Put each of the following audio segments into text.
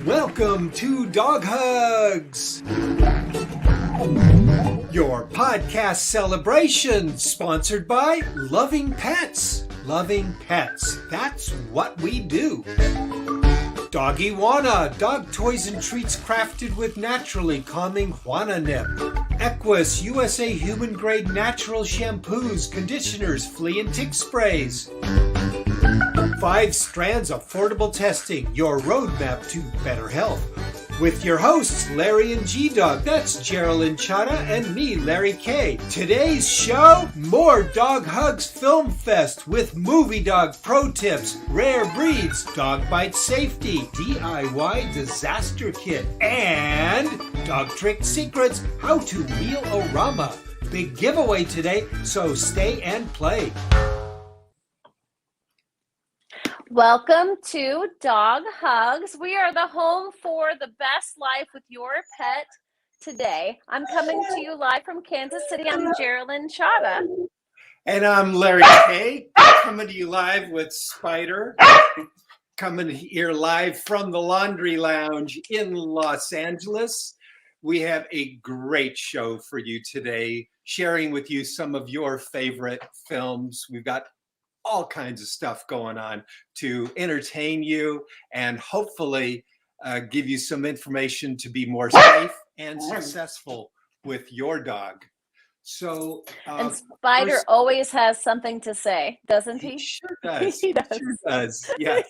Welcome to Dog Hugs, your podcast celebration sponsored by Loving Pets. Loving Pets, that's what we do. Doggy Wana, dog toys and treats crafted with naturally calming Juana nip. Equus USA human grade natural shampoos, conditioners, flea and tick sprays. 5 Strands Affordable Testing, your roadmap to better health. With your hosts, Larry and G-Dog, that's Geraldine Chana, and me, Larry K. Today's show, more Dog Hugs Film Fest with movie dog pro tips, rare breeds, dog bite safety, DIY disaster kit, and dog trick secrets, how to wheel-o-rama. Big giveaway today, so stay and play. Welcome to Dog Hugs. We are the home for the best life with your pet today. I'm coming to you live from Kansas City. I'm Geraldine Chana. And I'm Larry K, coming to you live with Spider, coming here live from the Laundry Lounge in Los Angeles. We have a great show for you today, sharing with you some of your favorite films. We've got all kinds of stuff going on to entertain you and hopefully give you some information to be more safe and successful with your dog. So, and Spider always has something to say, doesn't he? He sure does. He does. Sure does. Yes.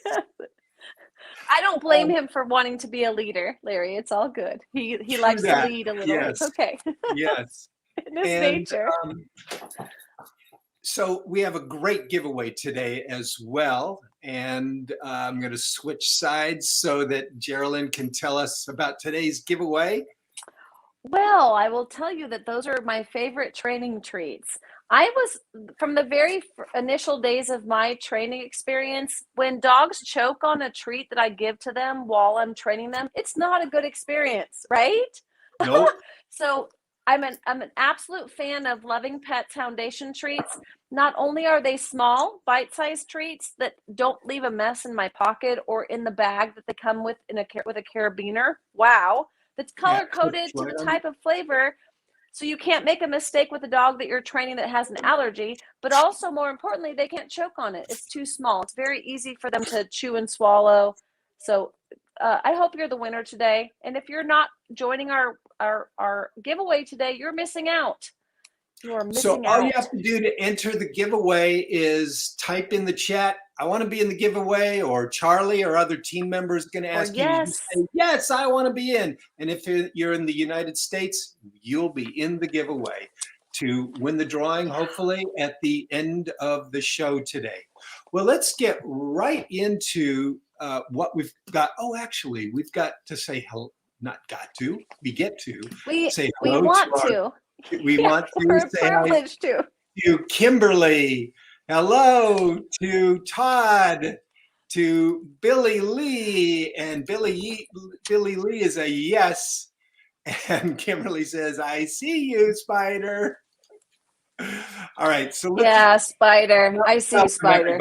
I don't blame him for wanting to be a leader, Larry. It's all good. He likes to lead a little. Yes. It's okay. Yes. In his nature. So we have a great giveaway today as well, and I'm going to switch sides so that Geraldine can tell us about today's giveaway. Well, I will tell you that those are my favorite training treats. I was, from the very initial days of my training experience, when dogs choke on a treat that I give to them while I'm training them, it's not a good experience, right? Nope. So I'm an absolute fan of Loving Pets Foundation treats. Not only are they small, bite-sized treats that don't leave a mess in my pocket or in the bag that they come with with a carabiner. Wow. That's color-coded to the type of flavor, so you can't make a mistake with a dog that you're training that has an allergy, but also, more importantly, they can't choke on it. It's too small. It's very easy for them to chew and swallow. So I hope you're the winner today. And if you're not joining our giveaway today, you're missing out. You are missing out. So all you have to do to enter the giveaway is type in the chat, I want to be in the giveaway, or Charlie or other team members going to ask you. You say, yes, I want to be in. And if you're in the United States, you'll be in the giveaway to win the drawing, hopefully, at the end of the show today. Well, let's get right into what we've got. Oh, actually, we've got to say hello. Not got to. We get to say hello. We want to. We want to say hi to Kimberly. Hello to Todd, to Billy Lee, and Billy Lee is a yes, and Kimberly says, "I see you, Spider." All right, so Spider. I see Spider.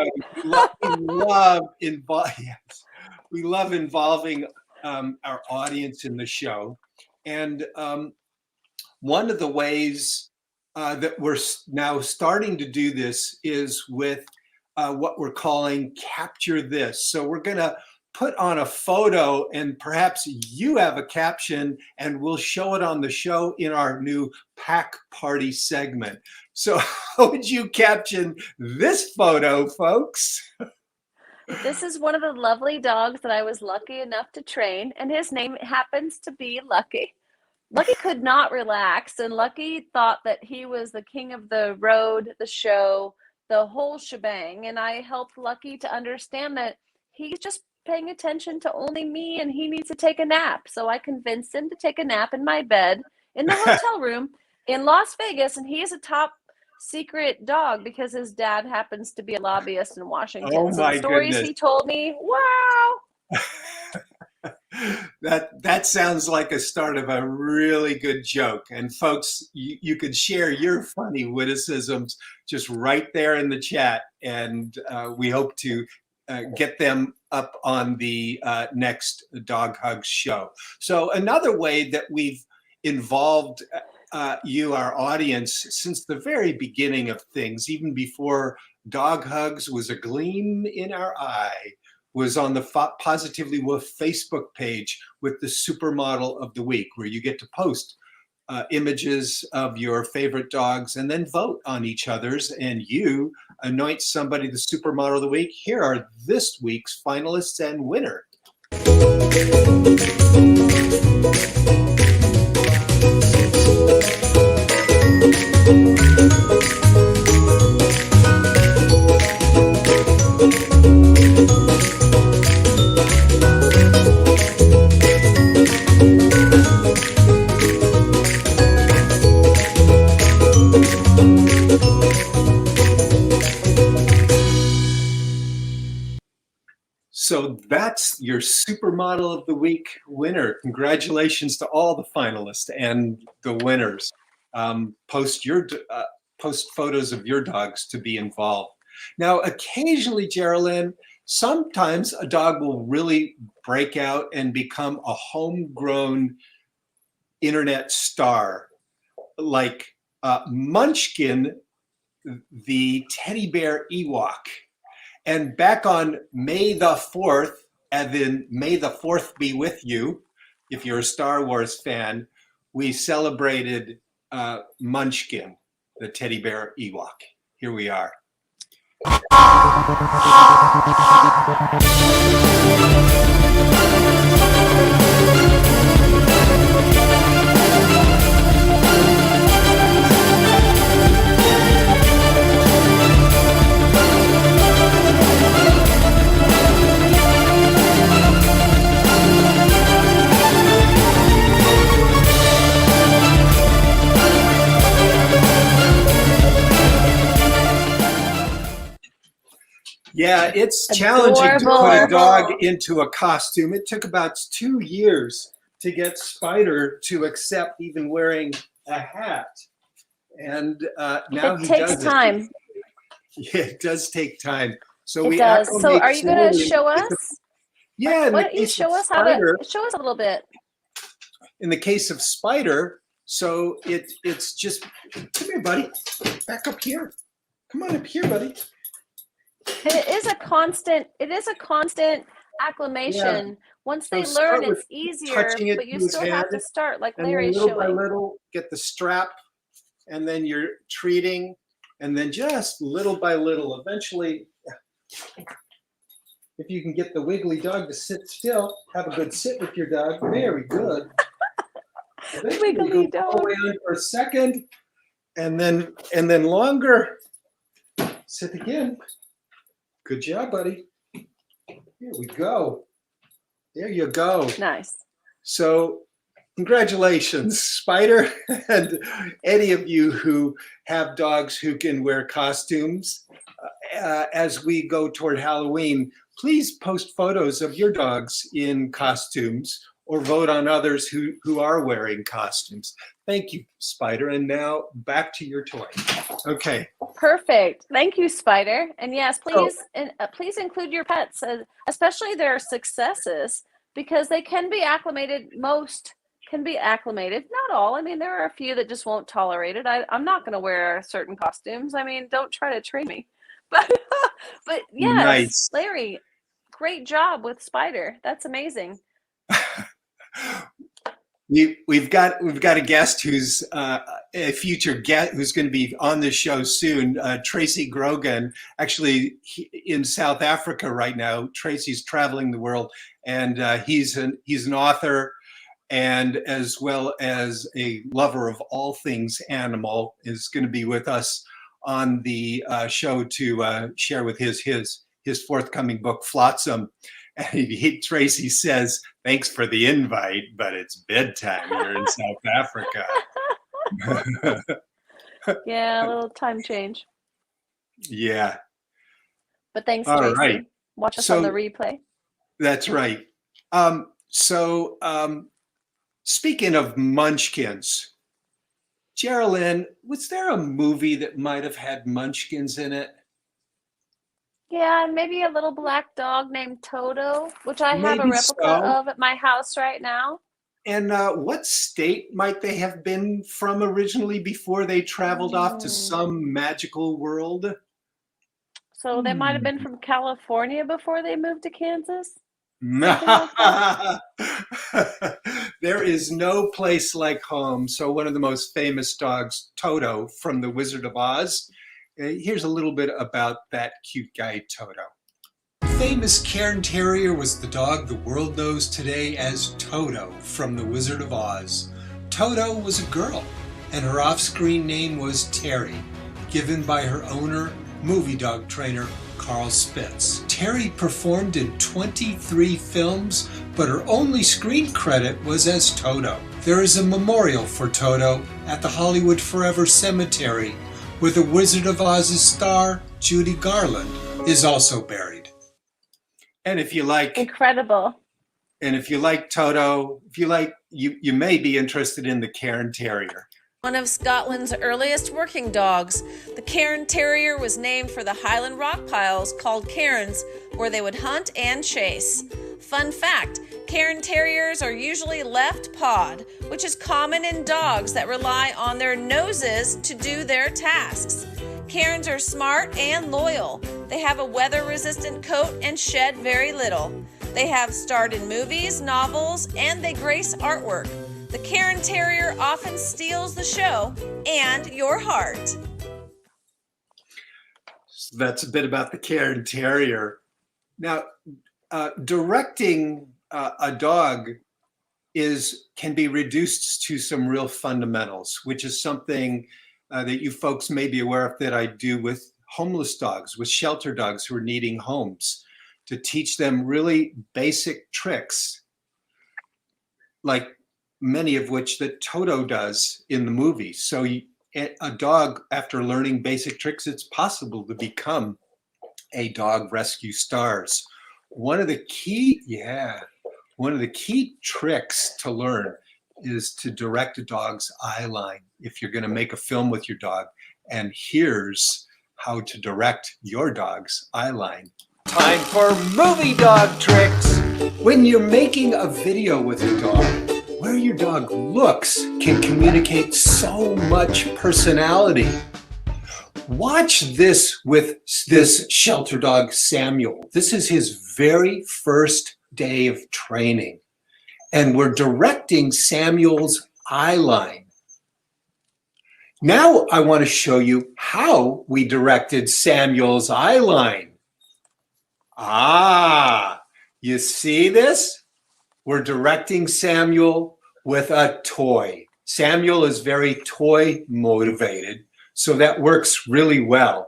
We love involving our audience in the show, and one of the ways that we're now starting to do this is with what we're calling Capture This. So we're going to put on a photo, and perhaps you have a caption, and we'll show it on the show in our new Pack Party segment. So how would you caption this photo, folks? This is one of the lovely dogs that I was lucky enough to train, and his name happens to be Lucky. Lucky could not relax, and Lucky thought that he was the king of the road, the show, the whole shebang. And I helped Lucky to understand that he's just paying attention to only me, and he needs to take a nap. So I convinced him to take a nap in my bed in the hotel room in Las Vegas, and he's a top secret dog because his dad happens to be a lobbyist in Washington. Oh, so the stories goodness. He told me, wow. That sounds like a start of a really good joke. And folks, you could share your funny witticisms just right there in the chat, and we hope to get them up on the next Dog Hugs show. So another way that we've involved you, our audience, since the very beginning of things, even before Dog Hugs was a gleam in our eye, was on the Positively Woof Facebook page with the Supermodel of the Week, where you get to post images of your favorite dogs and then vote on each other's, and you anoint somebody the Supermodel of the Week. Here are this week's finalists and winner. So that's your Supermodel of the Week winner. Congratulations to all the finalists and the winners. Post photos of your dogs to be involved. Now, occasionally, Geraldine, sometimes a dog will really break out and become a homegrown internet star, like Munchkin, the teddy bear Ewok. And back on May the 4th, and then May the 4th be with you, if you're a Star Wars fan, we celebrated Munchkin, the teddy bear Ewok. Here we are. Yeah, it's challenging to put a dog into a costume. It took about 2 years to get Spider to accept even wearing a hat. And now he does it. It takes time. Yeah, it does take time. So it does. So are you going to show us? Yeah. Why don't you show us how to show us a little bit? In the case of Spider, so it's just, come here, buddy. Back up here. Come on up here, buddy. And it is a constant acclimation. Yeah. Once they learn, it's easier, but you still have to start like Larry's showing. Little by little, get the strap, and then you're treating, and then just little by little, eventually, if you can get the wiggly dog to sit still, have a good sit with your dog. Very good. Wiggly dog. All the way on for a second, and then longer. Sit again. Good job, buddy. Here we go. There you go. Nice. So congratulations, Spider, and any of you who have dogs who can wear costumes. As we go toward Halloween, please post photos of your dogs in costumes or vote on others who are wearing costumes. Thank you, Spider. And now back to your toy. Okay. Perfect. Thank you, Spider. And yes, please, please include your pets, especially their successes, because they can be acclimated. Most can be acclimated. Not all. I mean, there are a few that just won't tolerate it. I'm not going to wear certain costumes. I mean, don't try to train me. But yes, nice. Larry, great job with Spider. That's amazing. We've got a guest who's a future guest who's going to be on the show soon. Tracy Grogan, actually in South Africa right now. Tracy's traveling the world, and he's an author, and as well as a lover of all things animal. Is going to be with us on the show to share with his forthcoming book, Flotsam. And Tracy says, "Thanks for the invite, but it's bedtime here in South Africa." Yeah, a little time change. Yeah. But thanks, Tracy. All right. Watch us on the replay. That's right. So, speaking of munchkins, Geraldine, was there a movie that might have had munchkins in it? Yeah, and maybe a little black dog named Toto, which I have a Maybe replica so. of at my house right now. And what state might they have been from originally before they traveled off to Hmm. some magical world? So they might have been Hmm. from California before they moved to Kansas, something like that. There is no place like home. So one of the most famous dogs, Toto from The Wizard of Oz. Here's a little bit about that cute guy, Toto. Famous Cairn Terrier was the dog the world knows today as Toto from The Wizard of Oz. Toto was a girl, and her off-screen name was Terry, given by her owner, movie dog trainer Carl Spitz. Terry performed in 23 films, but her only screen credit was as Toto. There is a memorial for Toto at the Hollywood Forever Cemetery, where the Wizard of Oz's star, Judy Garland, is also buried. And if you like Incredible. Toto, if you like, you may be interested in the Cairn Terrier. One of Scotland's earliest working dogs, the Cairn Terrier was named for the Highland rock piles called cairns, where they would hunt and chase. Fun fact, Cairn Terriers are usually left-pawed, which is common in dogs that rely on their noses to do their tasks. Cairns are smart and loyal. They have a weather-resistant coat and shed very little. They have starred in movies, novels, and they grace artwork. The Cairn Terrier often steals the show and your heart. So that's a bit about the Cairn Terrier. Now, directing a dog can be reduced to some real fundamentals, which is something that you folks may be aware of that I do with homeless dogs, with shelter dogs who are needing homes, to teach them really basic tricks, like many of which that Toto does in the movie. So a dog, after learning basic tricks, it's possible to become a dog rescue stars. One of the key tricks to learn is to direct a dog's eye line if you're going to make a film with your dog. And here's how to direct your dog's eye line. Time for movie dog tricks. When you're making a video with your dog, where your dog looks can communicate so much personality. Watch this with this shelter dog, Samuel. This is his very first day of training. And we're directing Samuel's eye line. Now I want to show you how we directed Samuel's eye line. Ah, you see this? We're directing Samuel with a toy. Samuel is very toy motivated, so that works really well.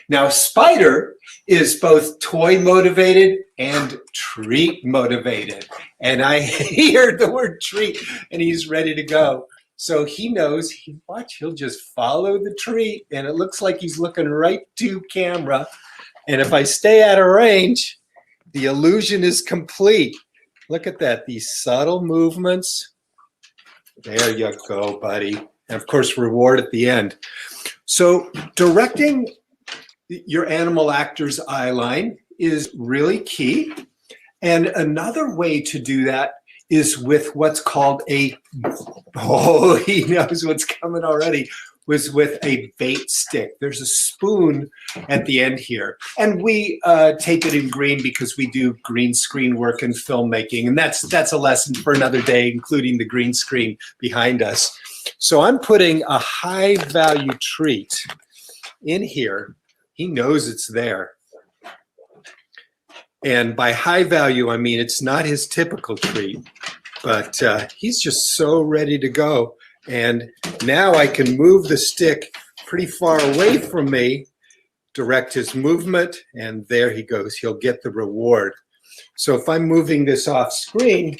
Now, Spider is both toy motivated and treat motivated. And I hear the word treat and he's ready to go. So he knows, he'll just follow the treat, and it looks like he's looking right to camera. And if I stay out of range, the illusion is complete. Look at that, these subtle movements. There you go, buddy. And of course, reward at the end. So directing your animal actor's eye line is really key. And another way to do that is with what's called he knows what's coming already, was with a bait stick. There's a spoon at the end here. And we tape it in green because we do green screen work in filmmaking. And that's a lesson for another day, including the green screen behind us. So I'm putting a high value treat in here. He knows it's there. And by high value, I mean it's not his typical treat, but he's just so ready to go. And now I can move the stick pretty far away from me, direct his movement, and there he goes. He'll get the reward. So if I'm moving this off screen,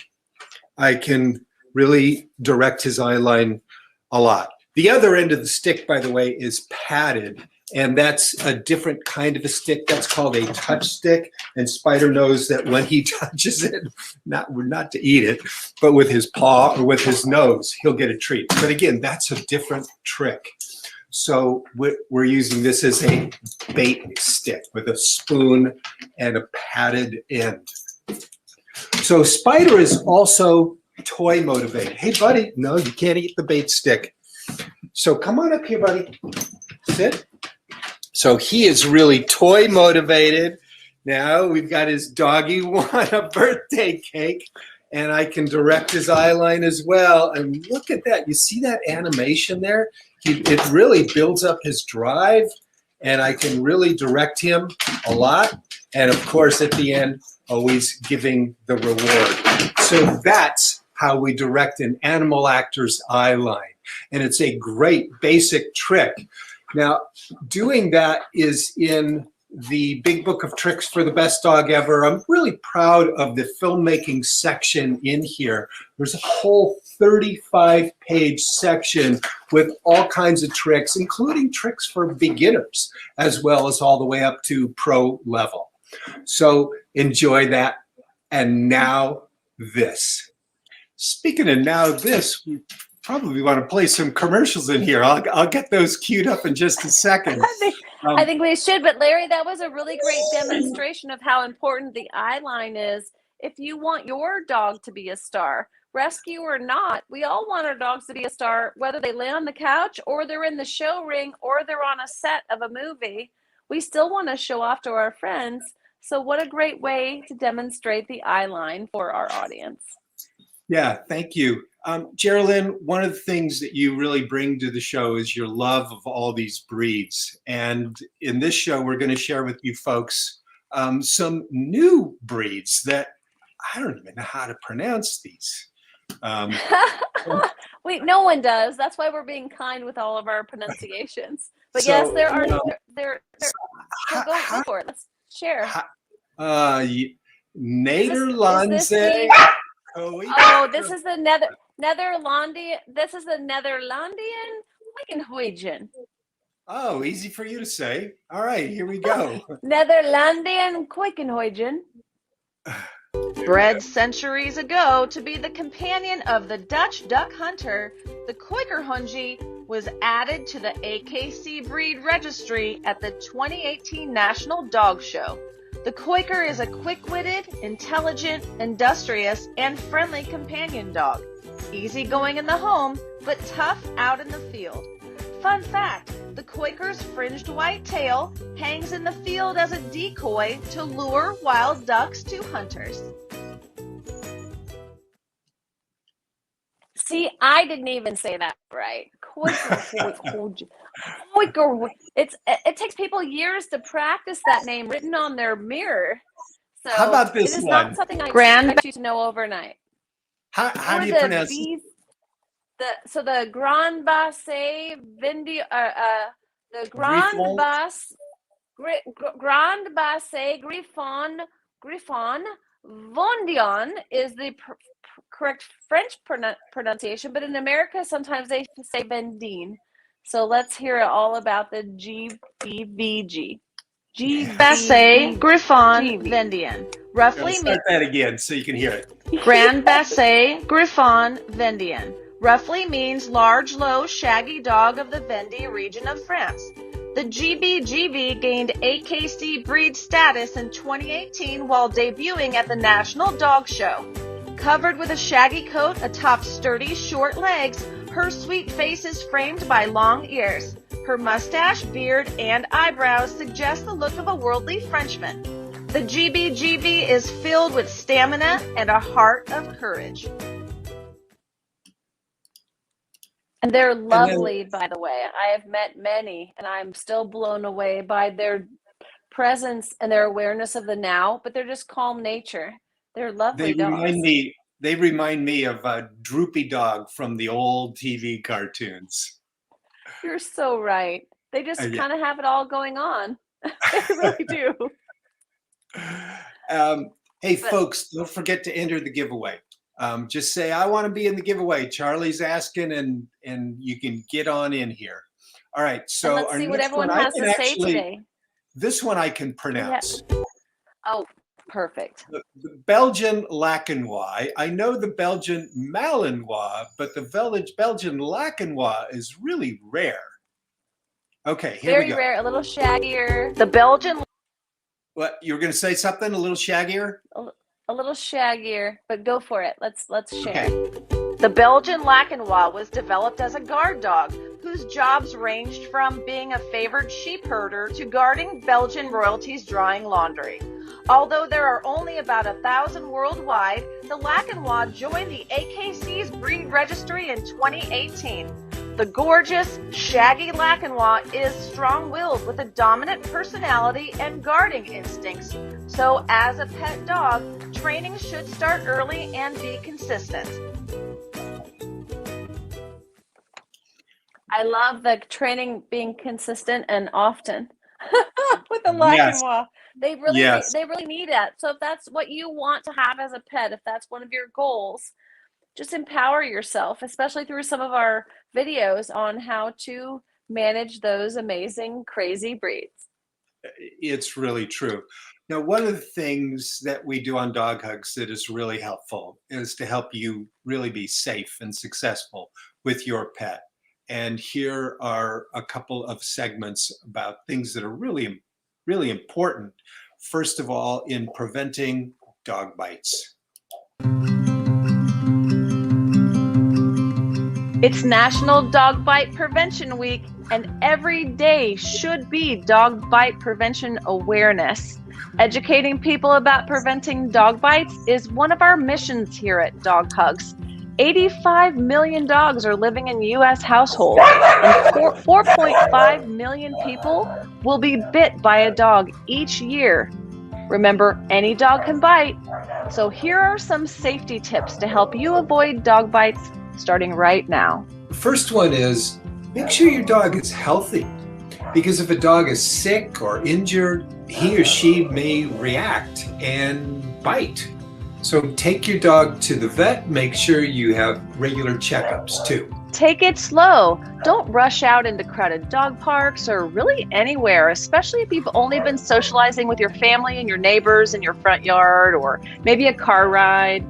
I can really direct his eye line a lot. The other end of the stick, by the way, is padded And that's a different kind of a stick. That's called a touch stick. And Spider knows that when he touches it, not to eat it, but with his paw or with his nose, he'll get a treat. But again, that's a different trick. So we're using this as a bait stick with a spoon and a padded end. So Spider is also toy motivated. Hey, buddy, no, you can't eat the bait stick. So come on up here, buddy. Sit. So he is really toy motivated. Now we've got his doggy want a birthday cake, and I can direct his eye line as well. And look at that. You see that animation there? It really builds up his drive, and I can really direct him a lot. And of course, at the end, always giving the reward. So that's how we direct an animal actor's eye line. And it's a great basic trick. Now, doing that is in the Big Book of Tricks for the Best Dog Ever. I'm really proud of the filmmaking section in here. There's a whole 35-page section with all kinds of tricks, including tricks for beginners, as well as all the way up to pro level. So enjoy that. And now this. Speaking of now this, we probably want to play some commercials in here. I'll get those queued up in just a second. I think we should, but Larry, that was a really great demonstration of how important the eye line is. If you want your dog to be a star, rescue or not, we all want our dogs to be a star, whether they lay on the couch or they're in the show ring or they're on a set of a movie. We still want to show off to our friends. So what a great way to demonstrate the eye line for our audience. Yeah, thank you. Geraldine, one of the things that you really bring to the show is your love of all these breeds. And in this show, we're going to share with you folks some new breeds that I don't even know how to pronounce these. Wait, no one does. That's why we're being kind with all of our pronunciations. But So, yes, there are. Go for it. Let's share. Nederlandse. Oh, this is the Netherlandian. This is the Netherlandian Quickenhuigen. Oh, easy for you to say. All right, here we go. Netherlandian Quickenhuigen. Bred centuries ago to be the companion of the Dutch duck hunter, the Quakerhondje was added to the AKC breed registry at the 2018 National Dog Show. The Quaker is a quick-witted, intelligent, industrious, and friendly companion dog. Easygoing in the home, but tough out in the field. Fun fact, the Quaker's fringed white tail hangs in the field as a decoy to lure wild ducks to hunters. See, I didn't even say that right. Quaker. It takes people years to practice that name written on their mirror. So How about this it is one? not something I expect you to know overnight. How do you pronounce it? The Grand Basset Vindi, the Grand Basset Griffon Vendion is the correct French pronunciation, but in America sometimes they say Vendine. So let's hear all about the GBVG. Basset Griffon Vendian. Roughly Start that again so you can hear it. Grand Basset Griffon Vendian. Roughly means large, low, shaggy dog of the Vendée region of France. The GBGV gained AKC breed status in 2018 while debuting at the National Dog Show. Covered with a shaggy coat atop sturdy, short legs, her sweet face is framed by long ears. Her mustache, beard, and eyebrows suggest the look of a worldly Frenchman. The GBGV is filled with stamina and a heart of courage. And they're lovely, by the way. I have met many, and I'm still blown away by their presence and their awareness of the now, but they're just calm nature. They're lovely dogs. They remind me of a Droopy Dog from the old TV cartoons. You're so right. They just kind of have it all going on. They really do. Hey, folks, don't forget to enter the giveaway. Just say, I want to be in the giveaway. Charlie's asking, and you can get on in here. All right. And So let's our see what next one, everyone I has can to say actually, today. this one I can Yeah. pronounce. Oh, perfect. The Belgian Lacanois. I know the Belgian Malinois, but the Belgian Lacanois is really rare. Okay, here we Very go. rare, a little shaggier. The Belgian, What, you were going to say something a little shaggier? a little shaggier, but go for it. Let's share. Okay. The Belgian Lacanois was developed as a guard dog whose jobs ranged from being a favored sheep herder to guarding Belgian royalty's drying laundry. Although there are only about 1,000 worldwide, the Lacanois joined the AKC's breed registry in 2018. The gorgeous, shaggy Lacanois is strong-willed with a dominant personality and guarding instincts. So as a pet dog, training should start early and be consistent. I love the training being consistent and often with the Yes. Lacanois. Yes. They really need it. So if that's what you want to have as a pet, if that's one of your goals, just empower yourself, especially through some of our videos on how to manage those amazing, crazy breeds. It's really true. Now, one of the things that we do on Dog Hugs that is really helpful is to help you really be safe and successful with your pet. And here are a couple of segments about things that are really, really important. First of all, in preventing dog bites. It's National Dog Bite Prevention Week, and every day should be dog bite prevention awareness. Educating people about preventing dog bites is one of our missions here at Dog Hugs. 85 million dogs are living in U.S. households, and 4.5 million people will be bit by a dog each year. Remember, any dog can bite. So here are some safety tips to help you avoid dog bites starting right now. The first one is make sure your dog is healthy, because if a dog is sick or injured, he or she may react and bite. So take your dog to the vet. Make sure you have regular checkups too. Take it slow. Don't rush out into crowded dog parks or really anywhere, especially if you've only been socializing with your family and your neighbors in your front yard, or maybe a car ride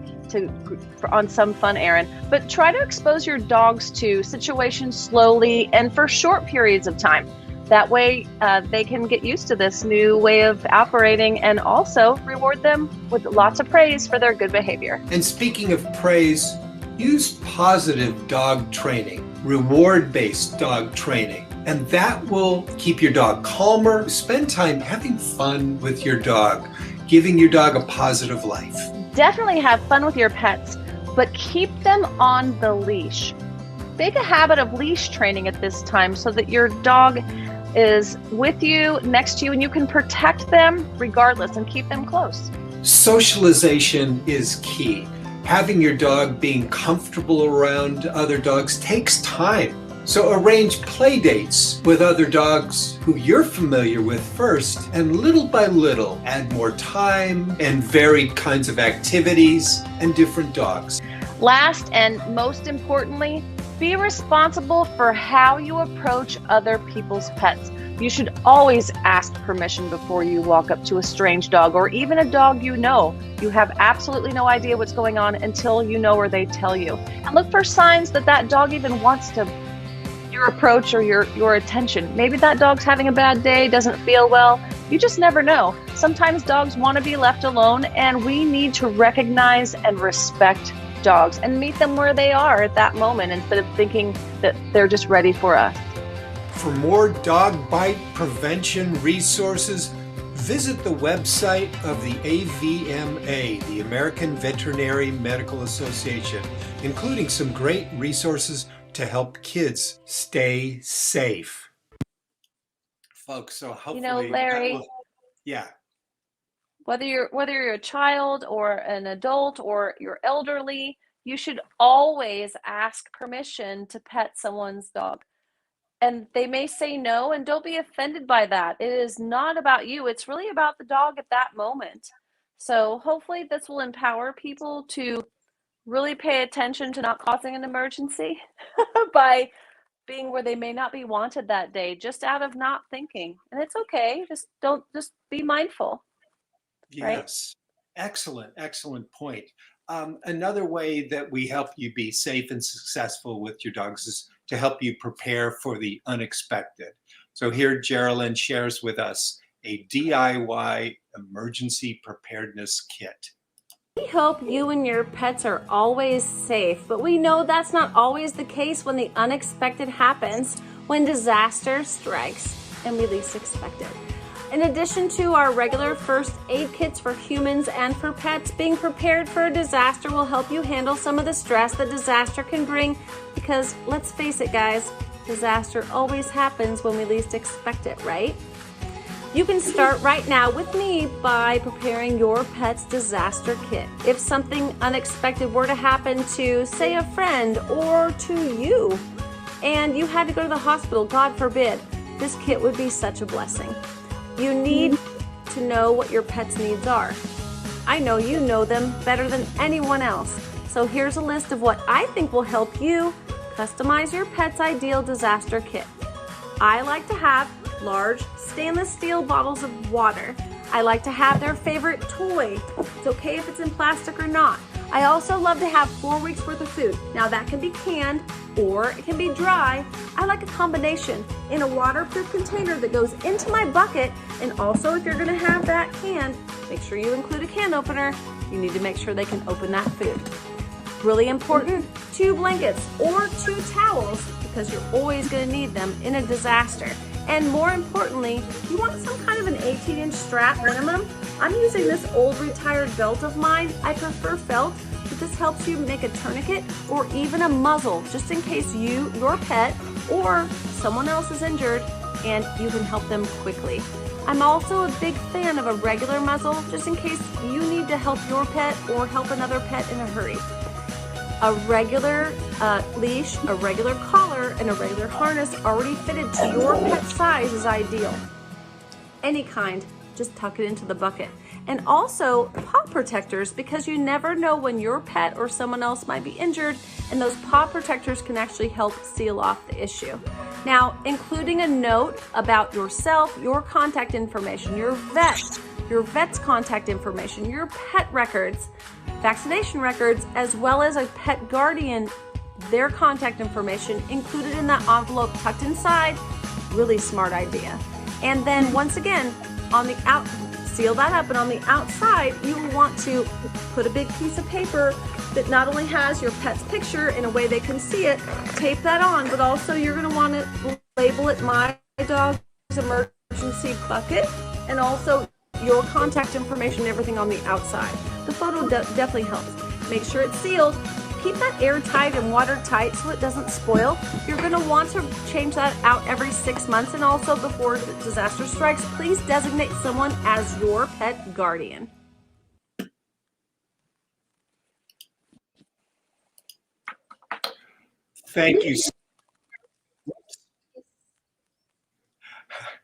on some fun errand. But try to expose your dogs to situations slowly and for short periods of time. That way they can get used to this new way of operating, and also reward them with lots of praise for their good behavior. And speaking of praise, use positive dog training, reward-based dog training, and that will keep your dog calmer. Spend time having fun with your dog, giving your dog a positive life. Definitely have fun with your pets, but keep them on the leash. Make a habit of leash training at this time so that your dog is with you, next to you, and you can protect them regardless and keep them close. Socialization is key. Having your dog being comfortable around other dogs takes time. So arrange play dates with other dogs who you're familiar with first, and little by little add more time and varied kinds of activities and different dogs. Last and most importantly, be responsible for how you approach other people's pets. You should always ask permission before you walk up to a strange dog, or even a dog you know. You have absolutely no idea what's going on until you know or they tell you. And look for signs that that dog even wants your approach or your attention. Maybe that dog's having a bad day, doesn't feel well. You just never know. Sometimes dogs want to be left alone, and we need to recognize and respect dogs and meet them where they are at that moment instead of thinking that they're just ready for us. For more dog bite prevention resources, visit the website of the AVMA, the American Veterinary Medical Association, including some great resources to help kids stay safe. Folks, so hopefully, Larry, yeah. whether you're a child or an adult or you're elderly, you should always ask permission to pet someone's dog. And they may say no, and don't be offended by that. It is not about you. It's really about the dog at that moment. So hopefully this will empower people to really pay attention to not causing an emergency by being where they may not be wanted that day, just out of not thinking. And it's okay. Just be mindful, right? Yes. Excellent, excellent point. Another way that we help you be safe and successful with your dogs is to help you prepare for the unexpected. So here, Geraldine shares with us a DIY emergency preparedness kit. We hope you and your pets are always safe, but we know that's not always the case when the unexpected happens, when disaster strikes and we least expect it. In addition to our regular first aid kits for humans and for pets, being prepared for a disaster will help you handle some of the stress that disaster can bring, because let's face it, guys, disaster always happens when we least expect it, right? You can start right now with me by preparing your pet's disaster kit. If something unexpected were to happen to, say, a friend or to you, and you had to go to the hospital, God forbid, this kit would be such a blessing. You need to know what your pet's needs are. I know you know them better than anyone else. So here's a list of what I think will help you customize your pet's ideal disaster kit. I like to have large stainless steel bottles of water. I like to have their favorite toy. It's okay if it's in plastic or not. I also love to have 4 weeks worth of food. Now that can be canned or it can be dry. I like a combination in a waterproof container that goes into my bucket. And also, if you're gonna have that canned, make sure you include a can opener. You need to make sure they can open that food. Really important, 2 blankets or 2 towels, because you're always gonna need them in a disaster. And more importantly, you want some kind of an 18-inch strap minimum. I'm using this old retired belt of mine. I prefer felt, but this helps you make a tourniquet or even a muzzle, just in case you, your pet, or someone else is injured and you can help them quickly. I'm also a big fan of a regular muzzle, just in case you need to help your pet or help another pet in a hurry. A regular leash, a regular collar, and a regular harness already fitted to your pet's size is ideal. Any kind, just tuck it into the bucket. And also paw protectors, because you never know when your pet or someone else might be injured, and those paw protectors can actually help seal off the issue. Now, including a note about yourself, your contact information, your vet's contact information, your pet records, vaccination records, as well as a pet guardian, their contact information included in that envelope tucked inside. Really smart idea. And then once again, on the seal that up, and on the outside, you will want to put a big piece of paper that not only has your pet's picture in a way they can see it, tape that on, but also you're going to want to label it My Dog's Emergency Bucket, and also your contact information and everything on the outside. The photo definitely helps. Make sure it's sealed. Keep that airtight and watertight so it doesn't spoil. You're going to want to change that out every 6 months, and also before the disaster strikes, please designate someone as your pet guardian. Thank you.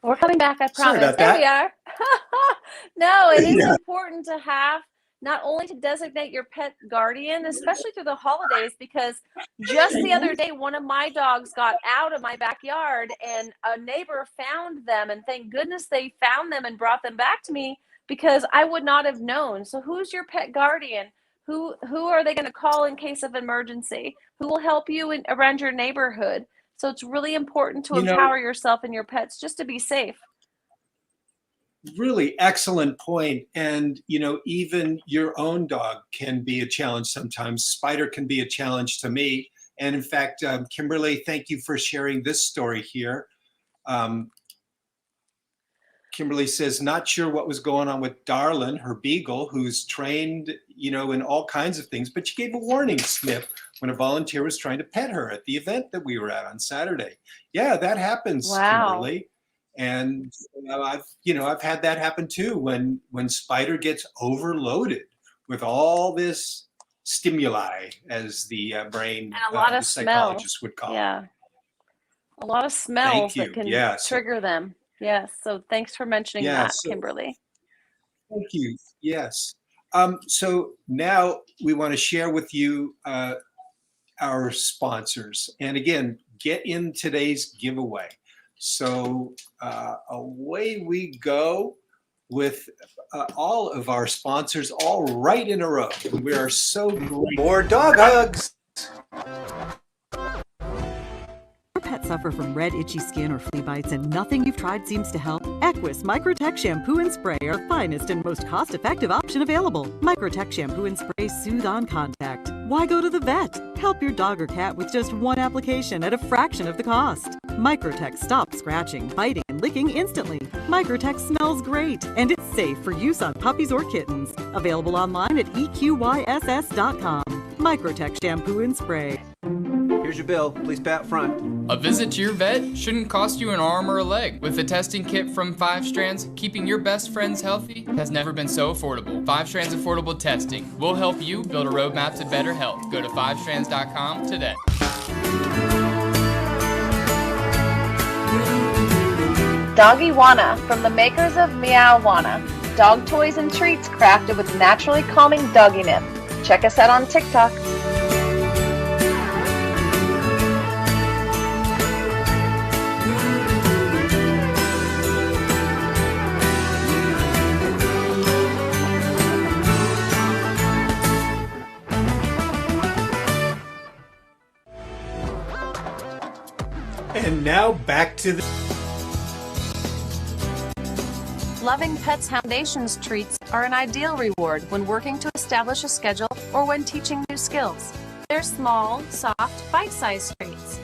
We're coming back, I Sorry promise. about There that. we are. No, it is Yeah. important to have not only to designate your pet guardian, especially through the holidays, because just the other day, one of my dogs got out of my backyard and a neighbor found them, and thank goodness they found them and brought them back to me, because I would not have known. So who's your pet guardian? Who are they going to call in case of emergency? Who will help you around your neighborhood? So it's really important to You know, empower yourself and your pets just to be safe. really excellent point. And, even your own dog can be a challenge sometimes. Spider can be a challenge to me. And in fact, Kimberly, thank you for sharing this story here. Kimberly says, not sure what was going on with Darlin, her beagle, who's trained, in all kinds of things, but she gave a warning snip when a volunteer was trying to pet her at the event that we were at on Saturday. Yeah, that happens, Wow. Kimberly. And I've had that happen too, when Spider gets overloaded with all this stimuli, as the brain And a lot the of smell. psychologist would call it. Yeah. A lot of smells you. that can Yes. trigger them. Yes. So thanks for mentioning Yeah, that, so- Kimberly. Thank you. Yes. So now we want to share with you our sponsors. And again, get in today's giveaway. So away we go with all of our sponsors all right in a row. We are so great. More dog hugs. Your pet suffer from red, itchy skin or flea bites and nothing you've tried seems to help? Equus Microtech Shampoo and Spray are the finest and most cost-effective option available. Microtech Shampoo and Spray soothe on contact. Why go to the vet? Help your dog or cat with just one application at a fraction of the cost. Microtech stops scratching, biting, and licking instantly. Microtech smells great, and it's safe for use on puppies or kittens. Available online at eqyss.com. Microtech Shampoo and Spray. Here's your bill. Please pay up front. A visit to your vet shouldn't cost you an arm or a leg. With the testing kit from 5 Strands, keeping your best friends healthy has never been so affordable. 5 Strands Affordable Testing will help you build a roadmap to better health. Go to 5strands.com today. Doggywana, from the makers of Meowwana. Dog toys and treats crafted with naturally calming dogginess. Check us out on TikTok. And now back to the... Loving Pets Foundation's treats are an ideal reward when working to establish a schedule or when teaching new skills. They're small, soft, bite-sized treats.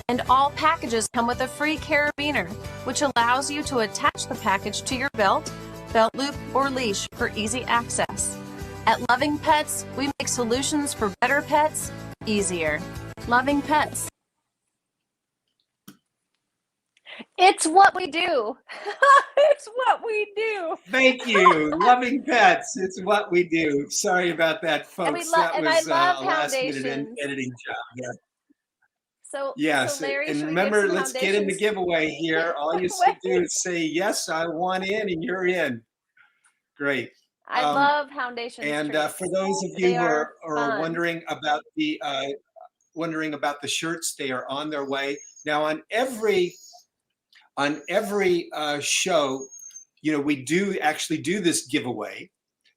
And all packages come with a free carabiner, which allows you to attach the package to your belt, belt loop, or leash for easy access. At Loving Pets, we make solutions for better pets easier. Loving Pets. It's what we do. It's what we do. Thank you. Loving Pets. It's what we do. Sorry about that, folks. That was a last-minute editing job. Yeah. So Larry, and should we remember, give some let's get in the giveaway here. All you have to do is say, yes, I want in, and you're in. Great. I love foundation. And for those of you who are wondering about the shirts, they are on their way. Now, on every show, we do actually do this giveaway,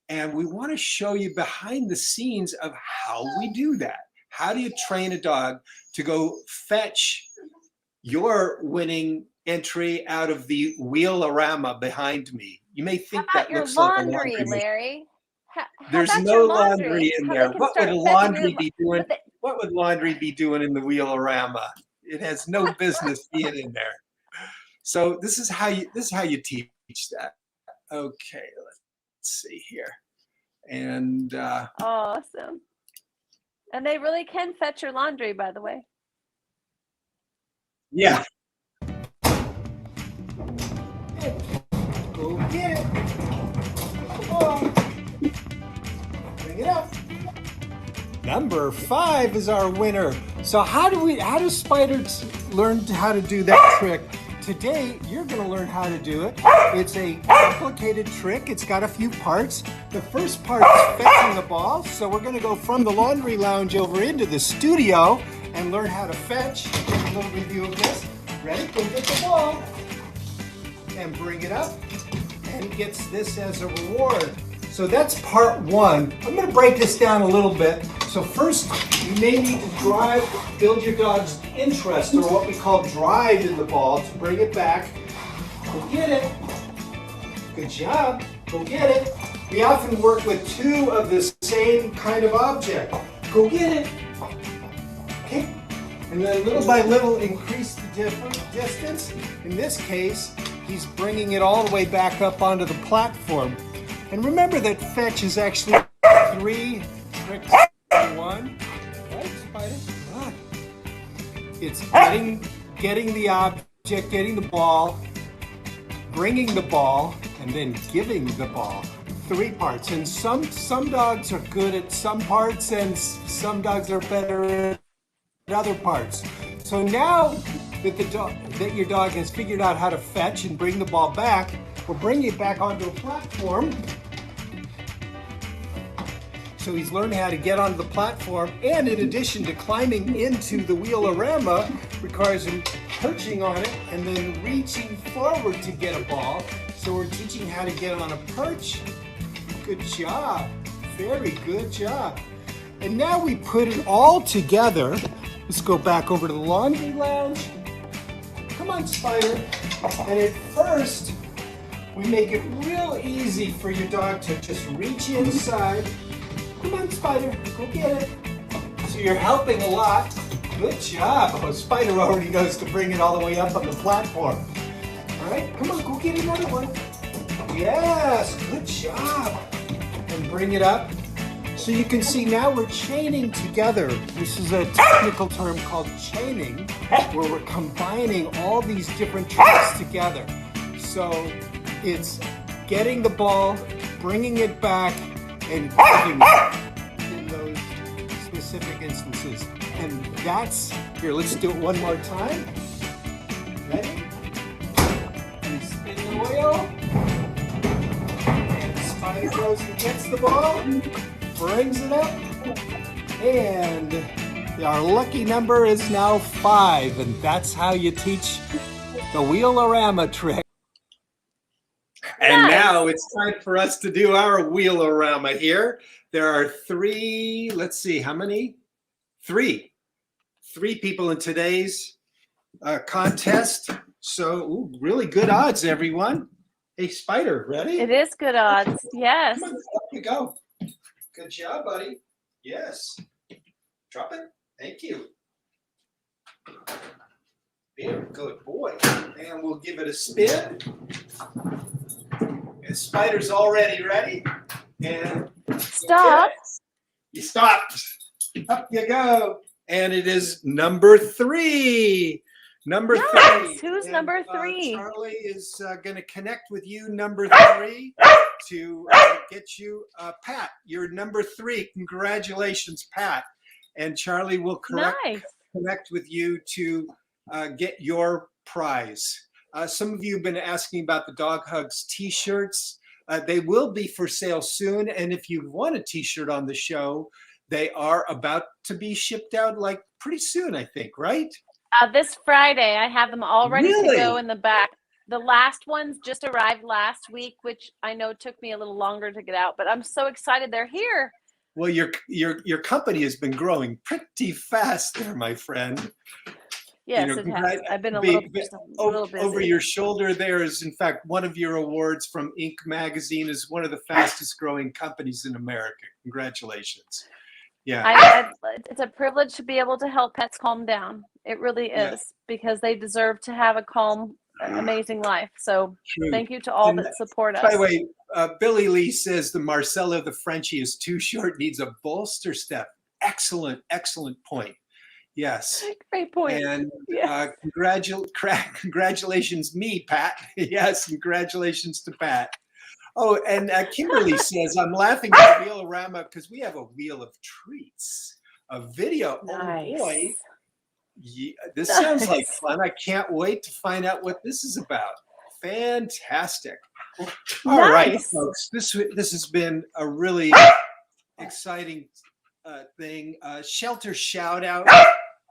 and we want to show you behind the scenes of how we do that. How do you train a dog to go fetch your winning entry out of the wheelorama behind me? You may think that looks like a laundry, Larry. There's no laundry in there. What would laundry be doing? What would laundry be doing in the wheelorama? It has no business being in there. So this is how you teach that. Okay, let's see here. And awesome. And they really can fetch your laundry, by the way. Yeah. Go get it. Come on. Bring it up. Number 5 is our winner. So how do spiders learn how to do that trick? Today, you're going to learn how to do it. It's a complicated trick. It's got a few parts. The first part is fetching the ball. So we're going to go from the laundry lounge over into the studio and learn how to fetch. Take a little review of this. Ready? Go get the ball and bring it up. And he gets this as a reward. So that's part 1. I'm going to break this down a little bit. So first, you may need to build your dog's interest, or what we call drive in the ball, to bring it back. Go get it. Good job. Go get it. We often work with 2 of the same kind of object. Go get it. Okay. And then little by little increase the distance. In this case, he's bringing it all the way back up onto the platform. And remember that fetch is actually 3 tricks in 1. Right, Spider? Good. It's getting the object, getting the ball, bringing the ball, and then giving the ball. 3 parts. And some dogs are good at some parts, and some dogs are better at other parts. So now that your dog has figured out how to fetch and bring the ball back, we'll bring it back onto a platform. So he's learned how to get onto the platform, and in addition to climbing into the wheelorama, requires him perching on it and then reaching forward to get a ball. So we're teaching how to get on a perch. Good job. Very good job. And now we put it all together. Let's go back over to the laundry lounge. Come on, Spider. And at first, we make it real easy for your dog to just reach inside. Come on, Spider, go get it. So you're helping a lot. Good job. Oh, Spider already knows to bring it all the way up on the platform. All right, come on, go get another one. Yes, good job. And bring it up. So you can see now we're chaining together. This is a technical term called chaining, where we're combining all these different tricks together. So it's getting the ball, bringing it back, and giving it in those specific instances. And that's, here, let's do it one more time. Ready? And spin the wheel. And Spider goes and gets the ball, brings it up, and our lucky number is now 5. And that's how you teach the wheelorama trick. And now it's time for us to do our wheelorama here. There are 3, let's see, how many? 3 people in today's contest. So, really good odds, everyone. Hey, Spider, ready? It is good odds. Yes. Come on, up you go. Good job, buddy. Yes. Drop it. Thank you. Very good boy. And we'll give it a spin. And Spider's already ready. And Stop. You stopped. Up you go. And it is number 3. Number Nice. 3. Who's number 3? Charlie is going to connect with you, number 3, to get you Pat. You're number 3. Congratulations, Pat. And Charlie will connect with you to get your prize. Some of you have been asking about the Dog Hugs t-shirts. They will be for sale soon. And if you want a t-shirt on the show, they are about to be shipped out like pretty soon, I think, right? This Friday, I have them all ready Really? to go in the back. The last ones just arrived last week, which I know took me a little longer to get out, but I'm so excited they're here. Well, your company has been growing pretty fast there, my friend. Yes, it has. I've been a little busy. Over your shoulder there is, in fact, one of your awards from Inc. magazine is one of the fastest growing companies in America. Congratulations. Yeah. It's a privilege to be able to help pets calm down. It really is, because they deserve to have a calm, amazing life. So thank you to all that support us. By the way, Billy Lee says the Marcella the Frenchie is too short, needs a bolster step. Excellent, excellent point. Yes. Great point. And congratulations, me, Pat. Yes, congratulations to Pat. Oh, and Kimberly says, I'm laughing at the wheelorama because we have a wheel of treats, a video. Nice. Oh, boy. Yeah, this sounds like fun. I can't wait to find out what this is about. Fantastic. All right, folks. This has been a really exciting thing. Shelter shout out.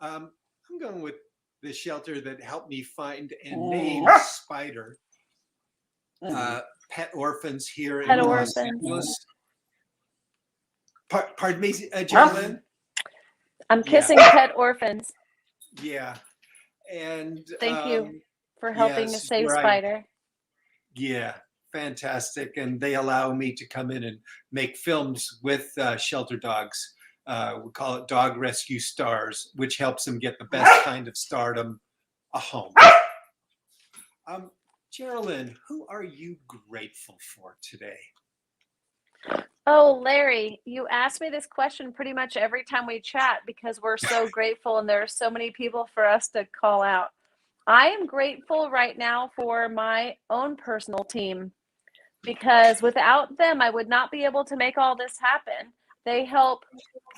I'm going with the shelter that helped me find and name Spider. Pet orphans here in Los Angeles. Pardon me, Jalen? I'm kissing pet orphans. Yeah. And thank you for helping to save Spider. Yeah, fantastic. And they allow me to come in and make films with shelter dogs. We call it Dog Rescue Stars, which helps them get the best kind of stardom, a home. Geraldine, who are you grateful for today? Oh, Larry, you ask me this question pretty much every time we chat because we're so grateful and there are so many people for us to call out. I am grateful right now for my own personal team because without them, I would not be able to make all this happen. They help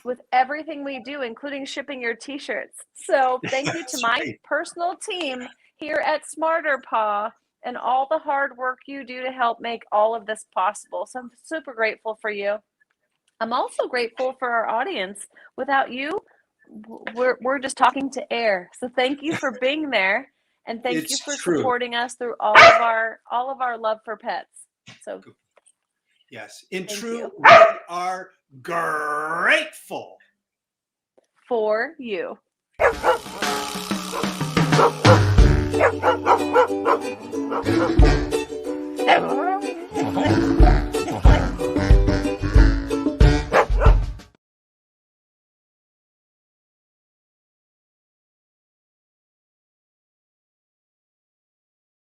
with everything we do, including shipping your t-shirts. So thank you to my personal team here at Smarter Paw and all the hard work you do to help make all of this possible. So I'm super grateful for you. I'm also grateful for our audience. Without you, we're just talking to air. So thank you for being there, and thank you It's for true. supporting us through all of our love for pets. So Yes. In Thank true, you. we are grateful. for you.